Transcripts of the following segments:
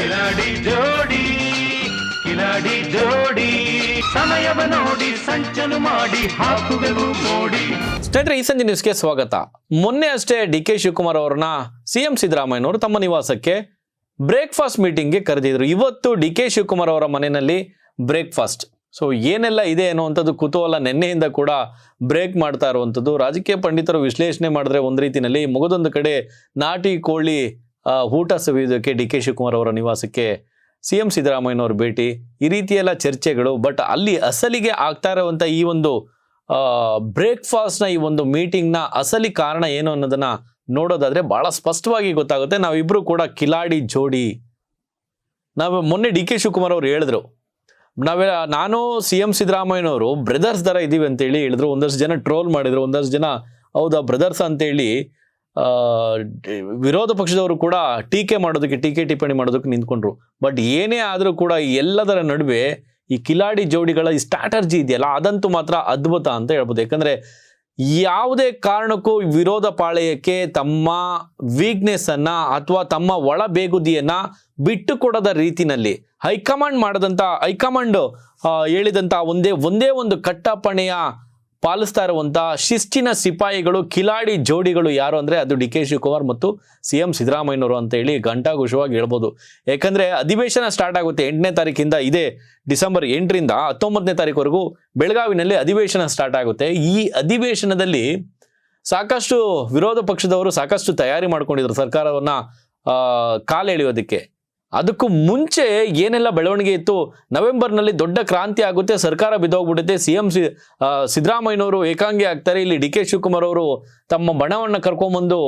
ಕಿಲಾಡಿ ಜೋಡಿ ಕಿಲಾಡಿ ಜೋಡಿ ಸಮಯವ ನೋಡಿ ಸಂಚಲು ಮಾಡಿ ಹಾಕುವೆವು ಮೋಡಿ. ಸ್ನೇಹಿತರೆ, ಈ ಸಂಜೆ ನ್ಯೂಸ್ಗೆ ಸ್ವಾಗತ. ಮೊನ್ನೆ ಅಷ್ಟೇ ಡಿ.ಕೆ. ಶಿವಕುಮಾರ್ ಅವರನ್ನ ಸಿಎಂ ಸಿದ್ದರಾಮಯ್ಯನವರು ತಮ್ಮ ನಿವಾಸಕ್ಕೆ ಬ್ರೇಕ್ಫಾಸ್ಟ್ ಮೀಟಿಂಗ್ಗೆ ಕರೆದಿದ್ರು. ಇವತ್ತು ಡಿ.ಕೆ. ಶಿವಕುಮಾರ್ ಅವರ ಮನೆಯಲ್ಲಿ ಬ್ರೇಕ್ಫಾಸ್ಟ್. ಸೊ ಏನೆಲ್ಲ ಇದೆ ಅನ್ನುವಂಥದ್ದು ಕುತೂಹಲ ನಿನ್ನೆಯಿಂದ ಕೂಡ ಬ್ರೇಕ್ ಮಾಡ್ತಾ ಇರುವಂಥದ್ದು. ರಾಜಕೀಯ ಪಂಡಿತರು ವಿಶ್ಲೇಷಣೆ ಮಾಡಿದ್ರೆ ಒಂದು ರೀತಿಯಲ್ಲಿ ಮುಗದೊಂದು ಕಡೆ ನಾಟಿ ಕೋಳಿ ಊಟ ಸವಿಯೋದಕ್ಕೆ ಡಿ.ಕೆ. ಶಿವಕುಮಾರ್ ಅವರ ನಿವಾಸಕ್ಕೆ ಸಿಎಂ ಸಿದ್ದರಾಮಯ್ಯನವರು ಭೇಟಿ, ಈ ರೀತಿಯೆಲ್ಲ ಚರ್ಚೆಗಳು. ಬಟ್ ಅಲ್ಲಿ ಅಸಲಿಗೆ ಆಗ್ತಾ ಇರುವಂಥ ಈ ಒಂದು ಬ್ರೇಕ್ಫಾಸ್ಟ್ನ ಈ ಒಂದು ಮೀಟಿಂಗ್ನ ಅಸಲಿ ಕಾರಣ ಏನು ಅನ್ನೋದನ್ನ ನೋಡೋದಾದ್ರೆ ಬಹಳ ಸ್ಪಷ್ಟವಾಗಿ ಗೊತ್ತಾಗುತ್ತೆ. ನಾವಿಬ್ರು ಕೂಡ ಕಿಲಾಡಿ ಜೋಡಿ. ನಾವು ಮೊನ್ನೆ ಡಿ.ಕೆ. ಶಿವಕುಮಾರ್ ಅವರು ಹೇಳಿದ್ರು, ನಾನು ಸಿಎಂ ಸಿದ್ದರಾಮಯ್ಯನವರು ಬ್ರದರ್ಸ್ ಥರ ಇದ್ದೀವಿ ಅಂತೇಳಿ ಹೇಳಿದ್ರು. ಒಂದಷ್ಟು ಜನ ಟ್ರೋಲ್ ಮಾಡಿದ್ರು, ಒಂದಷ್ಟು ಜನ ಹೌದಾ ಬ್ರದರ್ಸ್ ಅಂತೇಳಿ ವಿರೋಧ ಪಕ್ಷದವರು ಕೂಡ ಟೀಕೆ ಮಾಡೋದಕ್ಕೆ, ಟೀಕೆ ಟಿಪ್ಪಣಿ ಮಾಡೋದಕ್ಕೆ ನಿಂತ್ಕೊಂಡ್ರು. ಬಟ್ ಏನೇ ಆದರೂ ಕೂಡ ಎಲ್ಲದರ ನಡುವೆ ಈ ಕಿಲಾಡಿ ಜೋಡಿಗಳ ಈ ಸ್ಟ್ರಾಟರ್ಜಿ ಇದೆಯಲ್ಲ, ಅದಂತೂ ಮಾತ್ರ ಅದ್ಭುತ ಅಂತ ಹೇಳ್ಬೋದು. ಯಾಕಂದರೆ ಯಾವುದೇ ಕಾರಣಕ್ಕೂ ವಿರೋಧ ಪಾಳೆಯಕ್ಕೆ ತಮ್ಮ ವೀಕ್ನೆಸ್ ಅನ್ನ ಅಥವಾ ತಮ್ಮ ಒಳ ಬೇಗುದಿಯನ್ನ ಬಿಟ್ಟು ಕೊಡದ ರೀತಿನಲ್ಲಿ ಹೈಕಮಾಂಡ್ ಹೇಳಿದಂಥ ಒಂದೇ ಒಂದು ಕಟ್ಟಪ್ಪಣೆಯ ಪಾಲಿಸ್ತಾ ಇರುವಂಥ ಶಿಸ್ತಿನ ಸಿಪಾಯಿಗಳು, ಕಿಲಾಡಿ ಜೋಡಿಗಳು ಯಾರು ಅಂದರೆ ಅದು ಡಿ.ಕೆ. ಶಿವಕುಮಾರ್ ಮತ್ತು ಸಿಎಂ ಸಿದ್ದರಾಮಯ್ಯನವರು ಅಂತ ಹೇಳಿ ಘಂಟಾಘೋಷವಾಗಿ ಹೇಳ್ಬೋದು. ಯಾಕಂದರೆ ಅಧಿವೇಶನ ಸ್ಟಾರ್ಟ್ ಆಗುತ್ತೆ 8ನೇ ತಾರೀಕಿಂದ, ಇದೇ ಡಿಸೆಂಬರ್ 8ರಿಂದ 19ನೇ ತಾರೀಕುವರೆಗೂ ಬೆಳಗಾವಿನಲ್ಲಿ ಅಧಿವೇಶನ ಸ್ಟಾರ್ಟ್ ಆಗುತ್ತೆ. ಈ ಅಧಿವೇಶನದಲ್ಲಿ ಸಾಕಷ್ಟು ವಿರೋಧ ಪಕ್ಷದವರು ಸಾಕಷ್ಟು ತಯಾರಿ ಮಾಡ್ಕೊಂಡಿದ್ರು ಸರ್ಕಾರವನ್ನು ಕಾಲೆಳೆಯೋದಕ್ಕೆ. ಅದಕ್ಕೂ ಮುಂಚೆ ಏನೆಲ್ಲ ಬೆಳವಣಿಗೆ ಇತ್ತು, ನವೆಂಬರ್ನಲ್ಲಿ ದೊಡ್ಡ ಕ್ರಾಂತಿ ಆಗುತ್ತೆ, ಸರ್ಕಾರ ಬಿದ್ದೋಗ್ಬಿಡುತ್ತೆ, ಸಿಎಂ ಸಿದ್ದರಾಮಯ್ಯನವರು ಏಕಾಂಗಿ ಆಗ್ತಾರೆ, ಇಲ್ಲಿ ಡಿ.ಕೆ. ಶಿವಕುಮಾರ್ ಅವರು ತಮ್ಮ ಬಣವನ್ನು ಕರ್ಕೊಂಬಂದು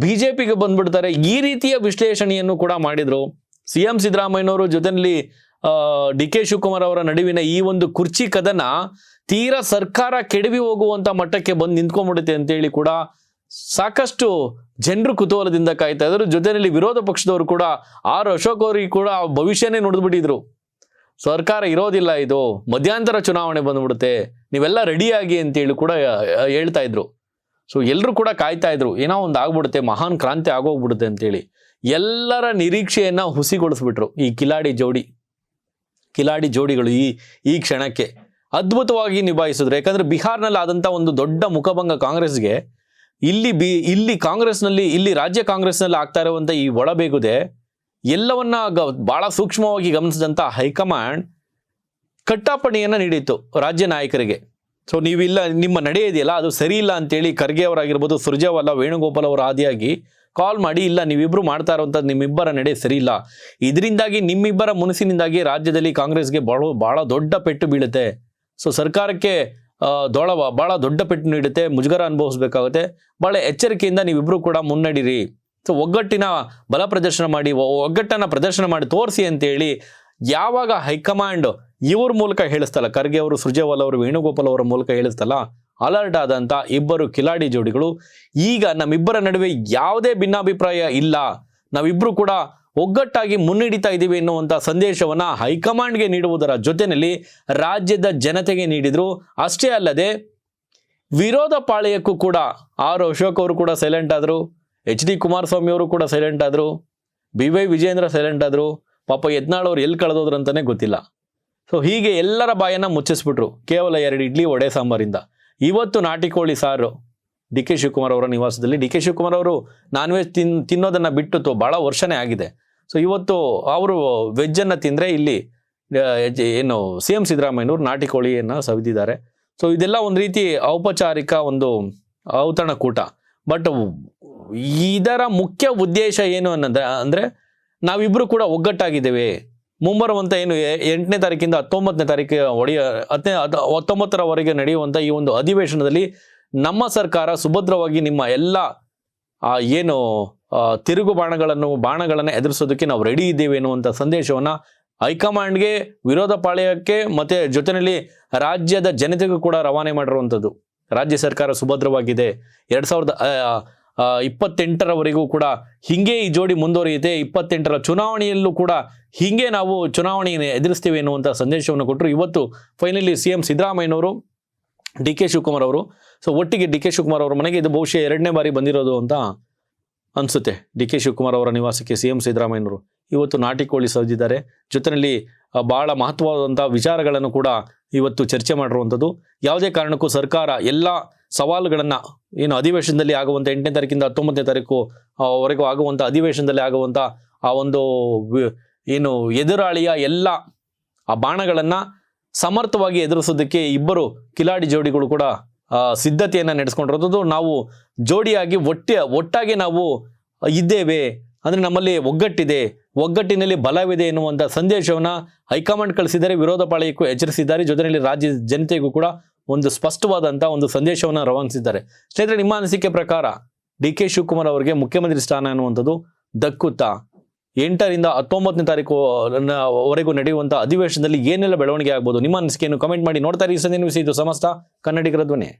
ಬಿಜೆಪಿಗೆ ಬಂದ್ಬಿಡ್ತಾರೆ. ಈ ರೀತಿಯ ವಿಶ್ಲೇಷಣೆಯನ್ನು ಕೂಡ ಮಾಡಿದ್ರು. ಸಿಎಂ ಸಿದ್ದರಾಮಯ್ಯನವರು ಜೊತೆಯಲ್ಲಿ ಡಿ.ಕೆ. ಶಿವಕುಮಾರ್ ಅವರ ನಡುವಿನ ಈ ಒಂದು ಕುರ್ಚಿ ಕದನ ತೀರಾ ಸರ್ಕಾರ ಕೆಡವಿ ಹೋಗುವಂತ ಮಟ್ಟಕ್ಕೆ ಬಂದು ನಿಂತ್ಕೊಂಡ್ಬಿಡುತ್ತೆ ಅಂತೇಳಿ ಕೂಡ ಸಾಕಷ್ಟು ಜನರು ಕುತೂಹಲದಿಂದ ಕಾಯ್ತಾ ಇದ್ರು. ಜೊತೆಯಲ್ಲಿ ವಿರೋಧ ಪಕ್ಷದವರು ಕೂಡ ಅಶೋಕ್ ಅವರಿಗೆ ಕೂಡ ಭವಿಷ್ಯನೇ ನುಡಿದ್ಬಿಟ್ಟಿದ್ರು, ಸರ್ಕಾರ ಇರೋದಿಲ್ಲ, ಇದು ಮಧ್ಯಂತರ ಚುನಾವಣೆ ಬಂದ್ಬಿಡುತ್ತೆ, ನೀವೆಲ್ಲ ರೆಡಿಯಾಗಿ ಅಂತೇಳಿ ಕೂಡ ಹೇಳ್ತಾ ಇದ್ರು. ಸೊ ಎಲ್ಲರೂ ಕೂಡ ಕಾಯ್ತಾ ಇದ್ರು, ಏನೋ ಒಂದು ಆಗ್ಬಿಡುತ್ತೆ, ಮಹಾನ್ ಕ್ರಾಂತಿ ಆಗೋಗ್ಬಿಡುತ್ತೆ ಅಂತೇಳಿ. ಎಲ್ಲರ ನಿರೀಕ್ಷೆಯನ್ನ ಹುಸಿಗೊಳಿಸ್ಬಿಟ್ರು ಈ ಕಿಲಾಡಿ ಜೋಡಿಗಳು. ಈ ಕ್ಷಣಕ್ಕೆ ಅದ್ಭುತವಾಗಿ ನಿಭಾಯಿಸಿದ್ರು. ಯಾಕಂದ್ರೆ ಬಿಹಾರ್ನಲ್ಲಿ ಆದಂಥ ಒಂದು ದೊಡ್ಡ ಮುಖಭಂಗ ಕಾಂಗ್ರೆಸ್ಗೆ ಇಲ್ಲಿ ಕಾಂಗ್ರೆಸ್ನಲ್ಲಿ, ಇಲ್ಲಿ ರಾಜ್ಯ ಕಾಂಗ್ರೆಸ್ನಲ್ಲಿ ಆಗ್ತಾ ಇರುವಂಥ ಈ ಒಳಬೇಗುದೆ ಎಲ್ಲವನ್ನ ಬಹಳ ಸೂಕ್ಷ್ಮವಾಗಿ ಗಮನಿಸಿದಂಥ ಹೈಕಮಾಂಡ್ ಕಟ್ಟಾಪಣೆಯನ್ನು ನೀಡಿತ್ತು ರಾಜ್ಯ ನಾಯಕರಿಗೆ. ಸೊ ನೀವಿಲ್ಲ, ನಿಮ್ಮ ನಡೆ ಇದೆಯಲ್ಲ ಅದು ಸರಿ ಇಲ್ಲ ಅಂತೇಳಿ ಖರ್ಗೆ ಅವರಾಗಿರ್ಬೋದು, ಸುರ್ಜೇವಾಲಾ, ವೇಣುಗೋಪಾಲ್ ಅವರ ಆದಿಯಾಗಿ ಕಾಲ್ ಮಾಡಿ, ಇಲ್ಲ ನೀವಿಬ್ರು ಮಾಡ್ತಾ ಇರುವಂಥದ್ದು ನಿಮ್ಮಿಬ್ಬರ ನಡೆ ಸರಿ ಇಲ್ಲ, ಇದರಿಂದಾಗಿ ನಿಮ್ಮಿಬ್ಬರ ಮುನಿಸಿನಿಂದಾಗಿ ರಾಜ್ಯದಲ್ಲಿ ಕಾಂಗ್ರೆಸ್ಗೆ ಬಹಳ ದೊಡ್ಡ ಪೆಟ್ಟು ಬೀಳುತ್ತೆ. ಸೊ ಸರ್ಕಾರಕ್ಕೆ ಬಹಳ ದೊಡ್ಡ ಪೆಟ್ಟು ನೀಡುತ್ತೆ, ಮುಜುಗರ ಅನುಭವಿಸ್ಬೇಕಾಗುತ್ತೆ, ಬಹಳ ಎಚ್ಚರಿಕೆಯಿಂದ ನೀವಿಬ್ರು ಕೂಡ ಮುನ್ನಡೀರಿ. ಸೊ ಒಗ್ಗಟ್ಟಿನ ಬಲ ಪ್ರದರ್ಶನ ಮಾಡಿ, ಒಗ್ಗಟ್ಟನ್ನು ಪ್ರದರ್ಶನ ಮಾಡಿ ತೋರಿಸಿ ಅಂತೇಳಿ ಯಾವಾಗ ಹೈಕಮಾಂಡ್ ಇವ್ರ ಮೂಲಕ ಹೇಳಿಸ್ತಲ್ಲ, ಖರ್ಗೆ ಅವರು, ಸುರ್ಜೇವಾಲಾ ಅವರು, ವೇಣುಗೋಪಾಲ್ ಅವರ ಮೂಲಕ ಹೇಳಿಸ್ತಲ್ಲ, ಅಲರ್ಟ್ ಆದಂಥ ಇಬ್ಬರು ಕಿಲಾಡಿ ಜೋಡಿಗಳು ಈಗ ನಮ್ಮಿಬ್ಬರ ನಡುವೆ ಯಾವುದೇ ಭಿನ್ನಾಭಿಪ್ರಾಯ ಇಲ್ಲ, ನಾವಿಬ್ರು ಕೂಡ ಒಗ್ಗಟ್ಟಾಗಿ ಮುನ್ನಡೀತಾ ಇದ್ದೀವಿ ಎನ್ನುವಂಥ ಸಂದೇಶವನ್ನ ಹೈಕಮಾಂಡ್ಗೆ ನೀಡುವುದರ ಜೊತೆಯಲ್ಲಿ ರಾಜ್ಯದ ಜನತೆಗೆ ನೀಡಿದ್ರು. ಅಷ್ಟೇ ಅಲ್ಲದೆ ವಿರೋಧ ಪಾಳೆಯಕ್ಕೂ ಕೂಡ ಅಶೋಕ್ ಅವರು ಕೂಡ ಸೈಲೆಂಟ್ ಆದರು, H.D. ಕುಮಾರಸ್ವಾಮಿ ಅವರು ಕೂಡ ಸೈಲೆಂಟ್ ಆದರು, B.Y. ವಿಜಯೇಂದ್ರ ಸೈಲೆಂಟ್ ಆದರು. ಪಾಪ ಯತ್ನಾಳ್ ಅವರು ಎಲ್ಲಿ ಕಳೆದೋದ್ರು ಅಂತಾನೆ ಗೊತ್ತಿಲ್ಲ. ಸೊ ಹೀಗೆ ಎಲ್ಲರ ಬಾಯನ್ನ ಮುಚ್ಚಿಸ್ಬಿಟ್ರು ಕೇವಲ 2 ಇಡ್ಲಿ ವಡೆ ಸಾಂಬಾರಿಂದ. ಇವತ್ತು ನಾಟಿ ಕೋಳಿ ಸಾರು ಡಿ.ಕೆ. ಶಿವಕುಮಾರ್ ಅವರ ನಿವಾಸದಲ್ಲಿ. ಡಿ.ಕೆ. ಶಿವಕುಮಾರ್ ಅವರು ನಾನ್ ವೆಜ್ ತಿನ್ನೋದನ್ನ ಬಿಟ್ಟು ಬಹಳ ವರ್ಷನೇ ಆಗಿದೆ. ಸೊ ಇವತ್ತು ಅವರು ವೆಜ್ಜನ್ನು ತಿಂದರೆ ಇಲ್ಲಿ ಏನು ಸಿಎಂ ಸಿದ್ದರಾಮಯ್ಯನವರು ನಾಟಿ ಕೋಳಿಯನ್ನು ಸವಿದಿದ್ದಾರೆ. ಸೊ ಇದೆಲ್ಲ ಒಂದು ರೀತಿ ಔಪಚಾರಿಕ ಒಂದು ಔತಣಕೂಟ. ಬಟ್ ಇದರ ಮುಖ್ಯ ಉದ್ದೇಶ ಏನು ಅಂದರೆ ನಾವಿಬ್ಬರು ಕೂಡ ಒಗ್ಗಟ್ಟಾಗಿದ್ದೇವೆ. ಮುಂಬರುವಂಥ ಏನು 8ನೇ ತಾರೀಕಿಂದ 19ನೇ ತಾರೀಕು 19ರವರೆಗೆ ನಡೆಯುವಂಥ ಈ ಒಂದು ಅಧಿವೇಶನದಲ್ಲಿ ನಮ್ಮ ಸರ್ಕಾರ ಸುಭದ್ರವಾಗಿ ನಿಮ್ಮ ಎಲ್ಲ ಏನು ತಿರುಗು ಬಾಣಗಳನ್ನು ಎದುರಿಸೋದಕ್ಕೆ ನಾವು ರೆಡಿ ಇದ್ದೇವೆ ಎನ್ನುವಂಥ ಸಂದೇಶವನ್ನು ಹೈಕಮಾಂಡ್ಗೆ, ವಿರೋಧ ಪಾಳೆಯಕ್ಕೆ ಮತ್ತು ಜೊತೆಯಲ್ಲಿ ರಾಜ್ಯದ ಜನತೆಗೂ ಕೂಡ ರವಾನೆ ಮಾಡಿರುವಂಥದ್ದು. ರಾಜ್ಯ ಸರ್ಕಾರ ಸುಭದ್ರವಾಗಿದೆ, 2028ರವರೆಗೂ ಕೂಡ ಹೀಗೆ ಈ ಜೋಡಿ ಮುಂದುವರಿಯುತ್ತೆ, 28ರ ಚುನಾವಣೆಯಲ್ಲೂ ಕೂಡ ಹೀಗೆ ನಾವು ಚುನಾವಣೆಯನ್ನು ಎದುರಿಸ್ತೀವಿ ಎನ್ನುವಂಥ ಸಂದೇಶವನ್ನು ಕೊಟ್ಟರು. ಇವತ್ತು ಫೈನಲಿ ಸಿಎಂ ಸಿದ್ದರಾಮಯ್ಯನವರು, ಡಿ.ಕೆ. ಶಿವಕುಮಾರ್ ಅವರು, ಸೊ ಒಟ್ಟಿಗೆ ಡಿ.ಕೆ. ಶಿವಕುಮಾರ್ ಅವರ ಮನೆಗೆ ಇದು ಬಹುಶಃ 2ನೇ ಬಾರಿ ಬಂದಿರೋದು ಅಂತ ಅನಿಸುತ್ತೆ. ಡಿ ಕೆ ಶಿವಕುಮಾರ್ ಅವರ ನಿವಾಸಕ್ಕೆ ಸಿ ಎಂ ಸಿದ್ದರಾಮಯ್ಯನವರು ಇವತ್ತು ನಾಟಿ ಕೋಳಿ ಸೌದಿದ್ದಾರೆ. ಜೊತೆಯಲ್ಲಿ ಬಹಳ ಮಹತ್ವವಾದಂಥ ವಿಚಾರಗಳನ್ನು ಕೂಡ ಇವತ್ತು ಚರ್ಚೆ ಮಾಡಿರುವಂಥದ್ದು. ಯಾವುದೇ ಕಾರಣಕ್ಕೂ ಸರ್ಕಾರ ಎಲ್ಲ ಸವಾಲುಗಳನ್ನು ಏನು ಅಧಿವೇಶನದಲ್ಲಿ ಆಗುವಂಥ 8ನೇ ತಾರೀಕಿಂದ 19ನೇ ತಾರೀಕು ವರೆಗೂ ಆಗುವಂಥ ಅಧಿವೇಶನದಲ್ಲಿ ಆಗುವಂಥ ಆ ಒಂದು ಏನು ಎದುರಾಳಿಯ ಎಲ್ಲ ಆ ಬಾಣಗಳನ್ನು ಸಮರ್ಥವಾಗಿ ಎದುರಿಸೋದಕ್ಕೆ ಇಬ್ಬರು ಕಿಲಾಡಿ ಜೋಡಿಗಳು ಕೂಡ ಸಿದ್ಧತೆಯನ್ನು ನಡೆಸ್ಕೊಂಡಿರೋದು. ನಾವು ಜೋಡಿಯಾಗಿ ಒಟ್ಟಾಗಿ ನಾವು ಇದ್ದೇವೆ, ಅಂದರೆ ನಮ್ಮಲ್ಲಿ ಒಗ್ಗಟ್ಟಿದೆ, ಒಗ್ಗಟ್ಟಿನಲ್ಲಿ ಬಲವಿದೆ ಎನ್ನುವಂಥ ಸಂದೇಶವನ್ನು ಹೈಕಮಾಂಡ್ ಕಳಿಸಿದ್ದಾರೆ. ವಿರೋಧ ಪಾಳಯಕ್ಕೂ ಎಚ್ಚರಿಸಿದ್ದಾರೆ. ಜೊತೆಯಲ್ಲಿ ರಾಜ್ಯ ಜನತೆಗೂ ಕೂಡ ಒಂದು ಸ್ಪಷ್ಟವಾದಂಥ ಒಂದು ಸಂದೇಶವನ್ನು ರವಾನಿಸಿದ್ದಾರೆ. ಸ್ನೇಹಿತರೆ, ನಿಮ್ಮ ಅನಿಸಿಕೆ ಪ್ರಕಾರ ಡಿ ಕೆ ಶಿವಕುಮಾರ್ ಅವರಿಗೆ ಮುಖ್ಯಮಂತ್ರಿ ಸ್ಥಾನ ಅನ್ನುವಂಥದ್ದು ದಕ್ಕುತ್ತಾ? 8ರಿಂದ 19ನೇ ತಾರೀಕು ವರೆಗೂ ನಡೆಯುವಂಥ ಅಧಿವೇಶನದಲ್ಲಿ ಏನೆಲ್ಲ ಬೆಳವಣಿಗೆ ಆಗ್ಬೋದು? ನಿಮ್ಮ ಅನಿಸಿಕೆಯನ್ನು ಕಮೆಂಟ್ ಮಾಡಿ. ನೋಡ್ತಾ ಇರಿ ಸಂಜೆ ನ್ಯೂಸ್, ಇದು ಸಮಸ್ತ ಕನ್ನಡಿಗರ ಧ್ವನಿ.